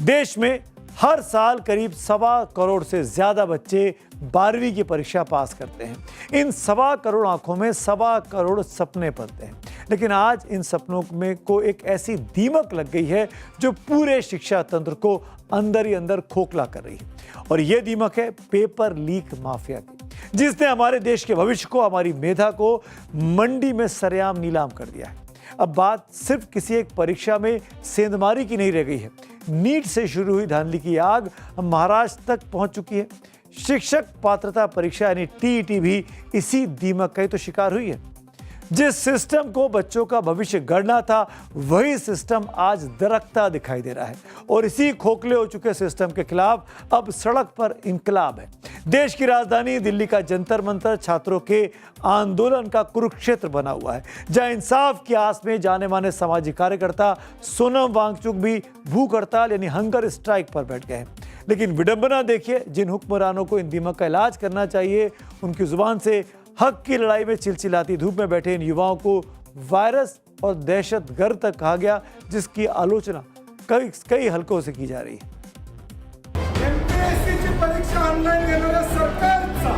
देश में हर साल करीब 1.25 करोड़ से ज्यादा बच्चे 12वीं की परीक्षा पास करते हैं। इन 1.25 करोड़ आंखों में 1.25 करोड़ सपने पलते हैं, लेकिन आज इन सपनों में को एक ऐसी दीमक लग गई है जो पूरे शिक्षा तंत्र को अंदर ही अंदर खोखला कर रही है। और ये दीमक है पेपर लीक माफिया की, जिसने हमारे देश के भविष्य को, हमारी मेधा को मंडी में सरेआम नीलाम कर दिया है। अब बात सिर्फ किसी एक परीक्षा में सेंधमारी की नहीं रह गई है। नीट से शुरू हुई धांधली की आग महाराष्ट्र तक पहुंच चुकी है। शिक्षक पात्रता परीक्षा यानी टीईटी भी इसी दीमक का ही तो शिकार हुई है। जिस सिस्टम को बच्चों का भविष्य गढ़ना था, वही सिस्टम आज दरकता दिखाई दे रहा है और इसी खोखले हो चुके सिस्टम के खिलाफ अब सड़क पर इंकलाब है। देश की राजधानी दिल्ली का जंतर मंतर छात्रों के आंदोलन का कुरुक्षेत्र बना हुआ है, जहां इंसाफ की आस में जाने माने सामाजिक कार्यकर्ता सोनम वांगचुक भी भूख हड़ताल यानी हंगर स्ट्राइक पर बैठ गए हैं। लेकिन विडंबना देखिए, जिन हुक्मरानों को इन दीमक का इलाज करना चाहिए, उनकी जुबान से हक की लड़ाई में चिलचिलाती धूप में बैठे इन युवाओं को वायरस और दहशतगर्द तक कहा गया, जिसकी आलोचना कई हलकों से की जा रही है। एमपीएससीची परीक्षा ऑनलाइन घेणाऱ्या सरकारचा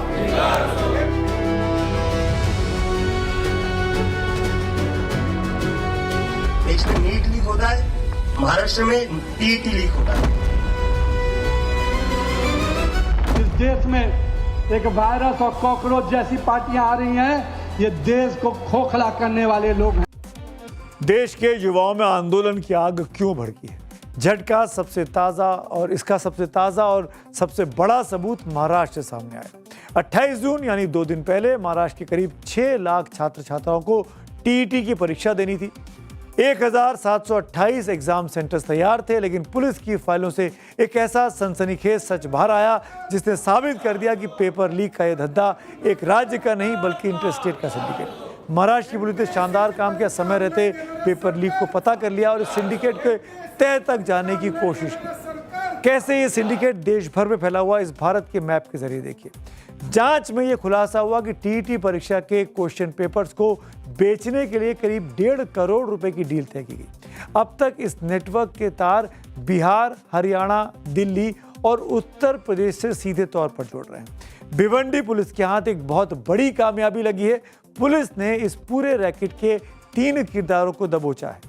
देश में नीट लीक होता है, महाराष्ट्र में टीईटी लीक होता है। इस देश में एक वायरस और कॉकरोच जैसी पार्टियां आ रही हैं, ये देश को खोखला करने वाले लोग हैं। देश के युवाओं में आंदोलन की आग क्यों भड़की है? झटका सबसे ताज़ा और सबसे बड़ा सबूत महाराष्ट्र से सामने आया। 28 जून यानी 2 दिन पहले महाराष्ट्र के करीब 6 लाख छात्र छात्राओं को टीईटी की परीक्षा देनी थी। 1728 एग्जाम सेंटर्स तैयार थे, लेकिन पुलिस की फाइलों से एक ऐसा सनसनीखेज सच बाहर आया जिसने साबित कर दिया कि पेपर लीक का यह धंधा एक राज्य का नहीं बल्कि इंटरस्टेट का सिंडिकेट। महाराष्ट्र की पुलिस ने शानदार काम किया, समय रहते पेपर लीक को पता कर लिया और इस सिंडिकेट के तह तक जाने की कोशिश की। कैसे ये सिंडिकेट देश भर में फैला हुआ, इस भारत के मैप के जरिए देखिए। जांच में यह खुलासा हुआ कि टीईटी परीक्षा के क्वेश्चन पेपर्स को बेचने के लिए करीब 1.5 करोड़ रुपए की डील तय की गई। अब तक इस नेटवर्क के तार बिहार, हरियाणा, दिल्ली और उत्तर प्रदेश से सीधे तौर पर जोड़ रहे हैं। भिवंडी पुलिस के हाथ एक बहुत बड़ी कामयाबी लगी है। पुलिस ने इस पूरे रैकेट के 3 किरदारों को दबोचा है।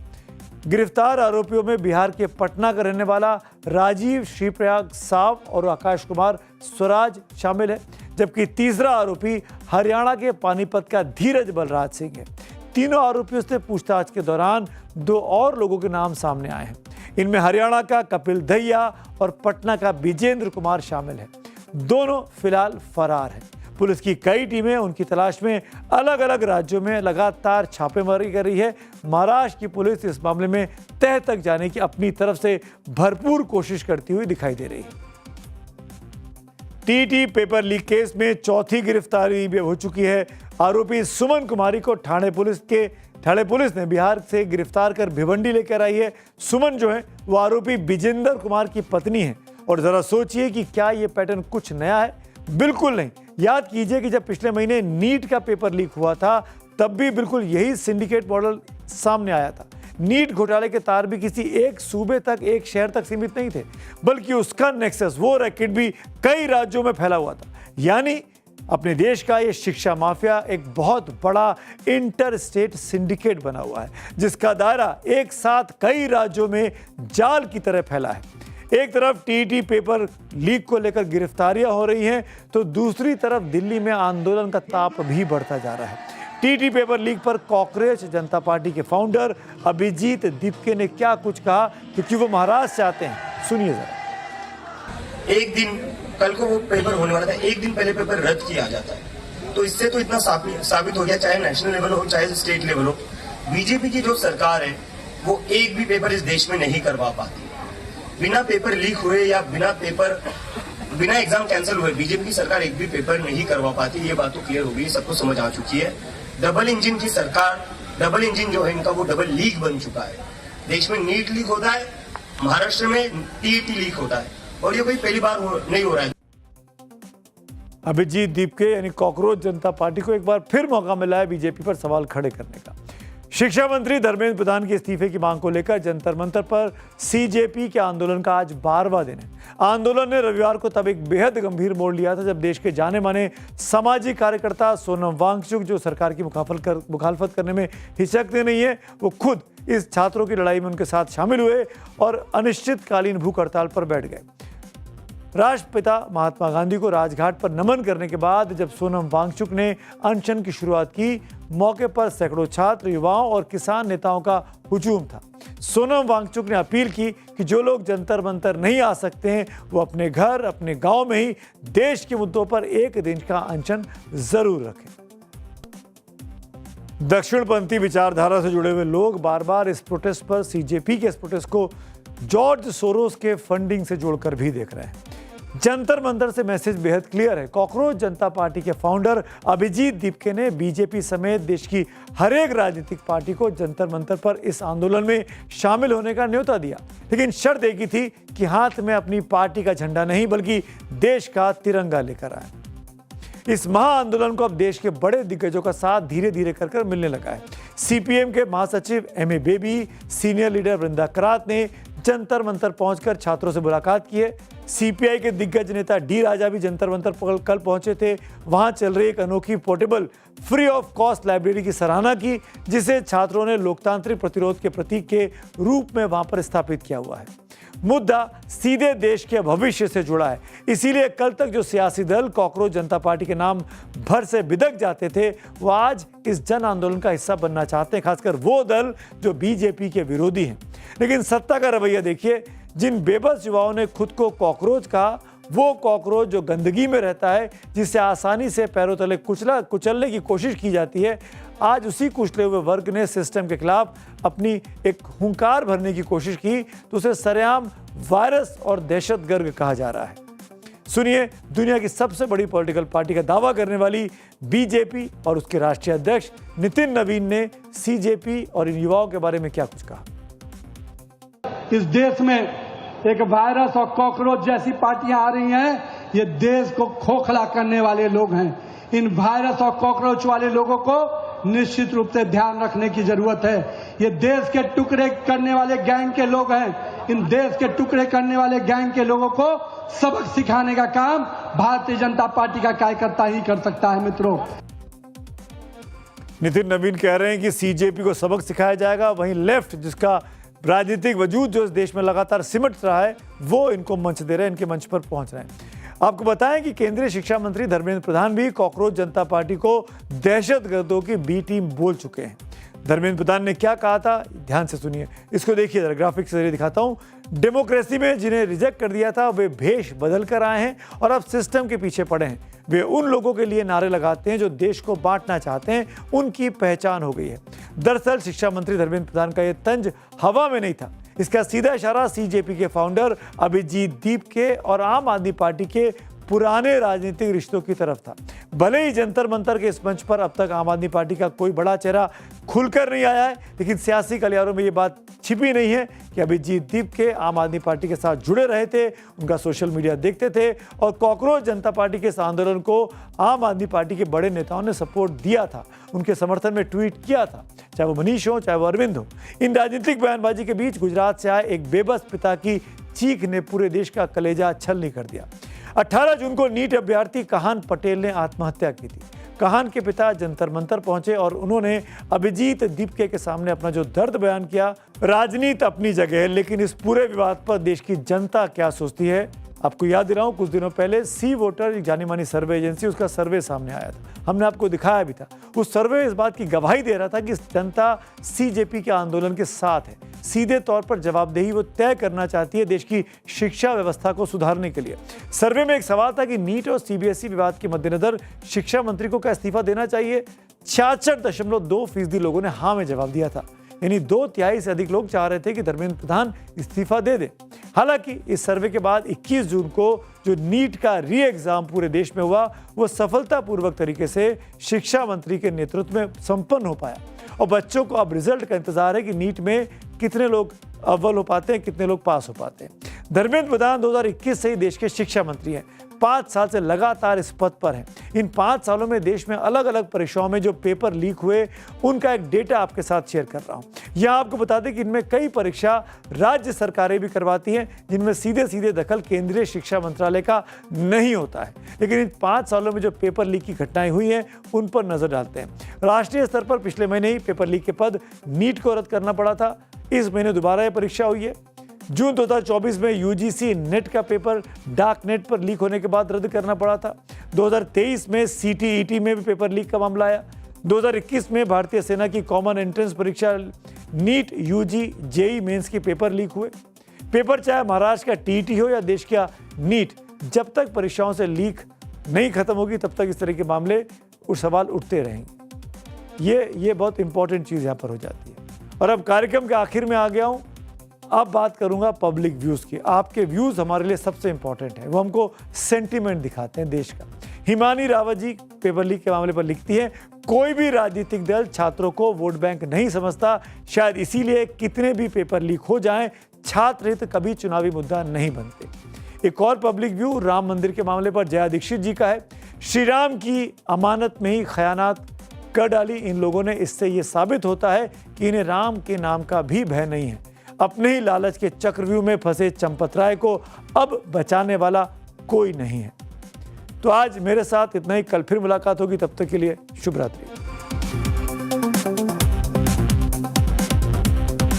गिरफ्तार आरोपियों में बिहार के पटना का रहने वाला राजीव श्रीप्रयाग साव और आकाश कुमार स्वराज शामिल है, जबकि तीसरा आरोपी हरियाणा के पानीपत का धीरज बलराज सिंह है। तीनों आरोपियों से पूछताछ के दौरान 2 और लोगों के नाम सामने आए हैं। इनमें हरियाणा का कपिल दहिया और पटना का विजेंद्र कुमार शामिल है। दोनों फिलहाल फरार हैं। पुलिस की कई टीमें उनकी तलाश में अलग अलग राज्यों में लगातार छापेमारी कर रही है। महाराष्ट्र की पुलिस इस मामले में तह तक जाने की अपनी तरफ से भरपूर कोशिश करती हुई दिखाई दे रही है। टीईटी पेपर लीक केस में चौथी गिरफ्तारी भी हो चुकी है। आरोपी सुमन कुमारी को ठाणे पुलिस ने बिहार से गिरफ्तार कर भिवंडी लेकर आई है। सुमन जो है वो आरोपी विजेंद्र कुमार की पत्नी है। और जरा सोचिए कि क्या ये पैटर्न कुछ नया है? बिल्कुल नहीं। याद कीजिए कि जब पिछले महीने नीट का पेपर लीक हुआ था, तब भी बिल्कुल यही सिंडिकेट मॉडल सामने आया था। नीट घोटाले के तार भी किसी एक सूबे तक, एक शहर तक सीमित नहीं थे, बल्कि उसका नेक्सस, वो रैकेट भी कई राज्यों में फैला हुआ था। यानी अपने देश का ये शिक्षा माफिया एक बहुत बड़ा इंटर स्टेट सिंडिकेट बना हुआ है, जिसका दायरा एक साथ कई राज्यों में जाल की तरह फैला है। एक तरफ टीईटी पेपर लीक को लेकर गिरफ्तारियां हो रही हैं, तो दूसरी तरफ दिल्ली में आंदोलन का ताप भी बढ़ता जा रहा है। टीईटी पेपर लीक पर कांग्रेस जनता पार्टी के फाउंडर अभिजीत दीपके ने क्या कुछ कहा, क्योंकि वो महाराष्ट्र से आते हैं। सुनिए जरा। एक दिन, कल को वो पेपर होने वाला था, एक दिन पहले पेपर रद्द किया जाता है, तो इससे तो इतना साबित हो गया, चाहे नेशनल लेवल हो चाहे स्टेट लेवल हो, बीजेपी की जो सरकार है वो एक भी पेपर इस देश में नहीं करवा पाती। बिना पेपर लीक हुए या बिना एग्जाम कैंसिल हुए बीजेपी की सरकार एक भी पेपर नहीं करवा पाती। ये बात तो क्लियर हो गई, सबको समझ आ चुकी है। डबल इंजन की सरकार, डबल इंजन जो है इनका वो डबल लीक बन चुका है। देश में नीट लीक होता है, महाराष्ट्र में टीईटी लीक होता है, और ये कोई पहली बार नहीं हो रहा है। अभिजीत दीपके यानी कांग्रेस जनता पार्टी को एक बार फिर मौका मिला है बीजेपी पर सवाल खड़े करने का। शिक्षा मंत्री धर्मेंद्र प्रधान के इस्तीफे की मांग को लेकर जंतर मंतर पर सीजेपी के आंदोलन का आज 12वां दिन है। आंदोलन ने रविवार को तब एक बेहद गंभीर मोड़ लिया था जब देश के जाने माने सामाजिक कार्यकर्ता सोनम वांगचुक, जो सरकार की मुखालफत करने में हिचकते नहीं है, वो खुद इस छात्रों की लड़ाई में उनके साथ शामिल हुए और अनिश्चितकालीन भूख हड़ताल पर बैठ गए। राष्ट्रपिता महात्मा गांधी को राजघाट पर नमन करने के बाद जब सोनम वांगचुक ने अनशन की शुरुआत की, मौके पर सैकड़ों छात्र, युवाओं और किसान नेताओं का हुजूम था। सोनम वांगचुक ने अपील की कि जो लोग जंतर मंतर नहीं आ सकते हैं वो अपने घर, अपने गांव में ही देश के मुद्दों पर एक दिन का अनशन जरूर रखें। दक्षिणपंथी विचारधारा से जुड़े हुए लोग बार बार इस प्रोटेस्ट पर, सीजेपी के इस प्रोटेस्ट को जॉर्ज सोरोस के फंडिंग से जोड़कर भी देख रहे हैं। जंतर मंतर से मैसेज बेहद क्लियर है। कॉकरोच जनता पार्टी के फाउंडर अभिजीत दीपके ने बीजेपी समेत देश की हर एक राजनीतिक पार्टी को जंतर मंतर पर इस आंदोलन में शामिल होने का न्योता दिया, लेकिन शर्त एक ही थी कि हाथ में अपनी पार्टी का झंडा नहीं बल्कि देश का तिरंगा लेकर आए। इस महाआंदोलन को अब देश के बड़े दिग्गजों का साथ धीरे धीरे कर मिलने लगा है। सीपीएम के महासचिव एम ए बेबी, सीनियर लीडर वृंदा करात ने जंतर मंतर पहुंचकर छात्रों से मुलाकात की है। सीपीआई के दिग्गज नेता डी राजा भी जंतर मंतर कल पहुंचे थे। वहां चल रही एक अनोखी portable free of cost library की सराहना की, जिसे छात्रों ने लोकतांत्रिक प्रतिरोध के प्रतीक के रूप में वहां पर स्थापित किया हुआ है। मुद्दा सीधे देश के भविष्य से जुड़ा है, इसीलिए कल तक जो सियासी दल कॉकरोच जनता पार्टी के नाम भर से बिदक जाते थे, वो आज इस जन आंदोलन का हिस्सा बनना चाहते हैं, खासकर वो दल जो बीजेपी के विरोधी हैं। लेकिन सत्ता का रवैया देखिए। जिन बेबस युवाओं ने खुद को कॉकरोच कहा, वो कॉकरोच जो गंदगी में रहता है, जिसे आसानी से पैरों तले कुचलने की कोशिश की जाती है, आज उसी कुचले हुए वर्ग ने सिस्टम के खिलाफ अपनी एक हुंकार भरने की कोशिश की तो उसे सरेआम वायरस और दहशतगर्द कहा जा रहा है। सुनिए दुनिया की सबसे बड़ी पॉलिटिकल पार्टी का दावा करने वाली बीजेपी और उसके राष्ट्रीय अध्यक्ष नितिन नवीन ने सीजेपी और इन युवाओं के बारे में क्या कुछ कहा। इस देश में एक वायरस और कॉकरोच जैसी पार्टियां आ रही हैं, ये देश को खोखला करने वाले लोग हैं। इन वायरस और कॉकरोच वाले लोगों को निश्चित रूप से ध्यान रखने की जरूरत है। ये देश के टुकड़े करने वाले गैंग के लोग हैं। इन देश के टुकड़े करने वाले गैंग के लोगों को सबक सिखाने का काम भारतीय जनता पार्टी का कार्यकर्ता ही कर सकता है। मित्रों, नितिन नवीन कह रहे हैं कि सीजेपी को सबक सिखाया जाएगा, वहीं लेफ्ट जिसका राजनीतिक वजूद जो इस देश में लगातार सिमट रहा है, वो इनको मंच दे रहे हैं, इनके मंच पर पहुंच रहे हैं। आपको बताएं कि केंद्रीय शिक्षा मंत्री धर्मेंद्र प्रधान भी कॉकरोच जनता पार्टी को दहशतगर्दों की बी टीम बोल चुके हैं। धर्मेंद्र प्रधान ने क्या कहा था, ध्यान से सुनिए। इसको देखिए जरा, ग्राफिक से जरिए दिखाता हूं। डेमोक्रेसी में जिन्हें रिजेक्ट कर दिया था वे भेष बदल कर आए हैं और अब सिस्टम के पीछे पड़े हैं। वे उन लोगों के लिए नारे लगाते हैं जो देश को बांटना चाहते हैं, उनकी पहचान हो गई है। दरअसल शिक्षा मंत्री धर्मेंद्र प्रधान का यह तंज हवा में नहीं था। इसका सीधा इशारा सीजेपी के फाउंडर अभिजीत दीपके और आम आदमी पार्टी के पुराने राजनीतिक रिश्तों की तरफ था। भले ही जंतर मंतर के इस मंच पर अब तक आम आदमी पार्टी का कोई बड़ा चेहरा खुलकर नहीं आया है, लेकिन सियासी गलियारों में ये बात छिपी नहीं है कि अभिजीत दीपके आम आदमी पार्टी के साथ जुड़े रहे थे, उनका सोशल मीडिया देखते थे और कॉकरोच जनता पार्टी के इस आंदोलन को आम आदमी पार्टी के बड़े नेताओं ने सपोर्ट दिया था, उनके समर्थन में ट्वीट किया था, चाहे वो मनीष हो चाहे वो अरविंद हो। इन राजनीतिक बयानबाजी के बीच गुजरात से आए एक बेबस पिता की चीख ने पूरे देश का कलेजा छलनी कर दिया। 18 जून को नीट अभ्यर्थी कहान पटेल ने आत्महत्या की थी। कहान के पिता जंतर मंतर पहुंचे और उन्होंने अभिजीत दीपके के सामने अपना जो दर्द बयान किया। राजनीति अपनी जगह है, लेकिन इस पूरे विवाद पर देश की जनता क्या सोचती है। आपको याद दिलाऊं, कुछ दिनों पहले सी वोटर, एक जानी मानी सर्वे एजेंसी, उसका सर्वे सामने आया था, हमने आपको दिखाया भी था। उस सर्वे इस बात की गवाही दे रहा था कि जनता सीजेपी के आंदोलन के साथ है। सीधे तौर पर जवाबदेही वो तय करना चाहती है देश की शिक्षा व्यवस्था को सुधारने के लिए। सर्वे में एक सवाल था कि नीट और सीबीएसई विवाद के मद्देनजर शिक्षा मंत्री को क्या इस्तीफा देना चाहिए। 66.2% लोगों ने हाँ में जवाब दिया था, यानी 2/3 से अधिक लोग चाह रहे थे कि धर्मेंद्र प्रधान इस्तीफा दे दे। हालांकि इस सर्वे के बाद 21 जून को जो नीट का री एग्जाम पूरे देश में हुआ, वो सफलतापूर्वक तरीके से शिक्षा मंत्री के नेतृत्व में संपन्न हो पाया और बच्चों को अब रिजल्ट का इंतजार है कि नीट में कितने लोग अव्वल हो पाते हैं, कितने लोग पास हो पाते हैं। धर्मेंद्र प्रधान 2021 से ही देश के शिक्षा मंत्री हैं, 5 साल से लगातार इस पद पर हैं। इन 5 सालों में देश में अलग अलग परीक्षाओं में जो पेपर लीक हुए उनका एक डेटा आपके साथ शेयर कर रहा हूं। यहां आपको बता दें कि इनमें कई परीक्षा राज्य सरकारें भी करवाती हैं, जिनमें सीधे सीधे दखल केंद्रीय शिक्षा मंत्रालय का नहीं होता है। लेकिन इन 5 सालों में जो पेपर लीक की घटनाएं हुई हैं उन पर नजर डालते हैं। राष्ट्रीय स्तर पर पिछले महीने ही पेपर लीक के पद नीट को रद्द करना पड़ा था। इस महीने दोबारा यह परीक्षा हुई है। जून 2024 में यूजीसी नेट का पेपर डार्क नेट पर लीक होने के बाद रद्द करना पड़ा था। 2023 में सीटीईटी में भी पेपर लीक का मामला आया। 2021 में भारतीय सेना की कॉमन एंट्रेंस परीक्षा नीट, यूजी, जेई मेंस के पेपर लीक हुए। पेपर चाहे महाराष्ट्र का टीईटी हो या देश का नीट, जब तक परीक्षाओं से लीक नहीं खत्म होगी तब तक इस तरह के मामले और सवाल उठते रहेंगे। ये बहुत इंपॉर्टेंट चीज़ यहाँ पर हो जाती है। और अब कार्यक्रम के आखिर में आ गया हूँ। अब बात करूंगा पब्लिक व्यूज़ की। आपके व्यूज़ हमारे लिए सबसे इंपॉर्टेंट है, वो हमको सेंटीमेंट दिखाते हैं देश का। हिमानी रावत जी पेपर लीक के मामले पर लिखती है, कोई भी राजनीतिक दल छात्रों को वोट बैंक नहीं समझता, शायद इसीलिए कितने भी पेपर लीक हो जाएं, छात्र हित कभी चुनावी मुद्दा नहीं बनते। एक और पब्लिक व्यू राम मंदिर के मामले पर जया दीक्षित जी का है, श्री राम की अमानत में ही खयानात कर डाली इन लोगों ने। इससे ये साबित होता है कि इन्हें राम के नाम का भी भय नहीं है। अपने ही लालच के चक्रव्यूह में फंसे चंपत राय को अब बचाने वाला कोई नहीं है। तो आज मेरे साथ इतना ही। कल फिर मुलाकात होगी, तब तक के लिए शुभ रात्रि।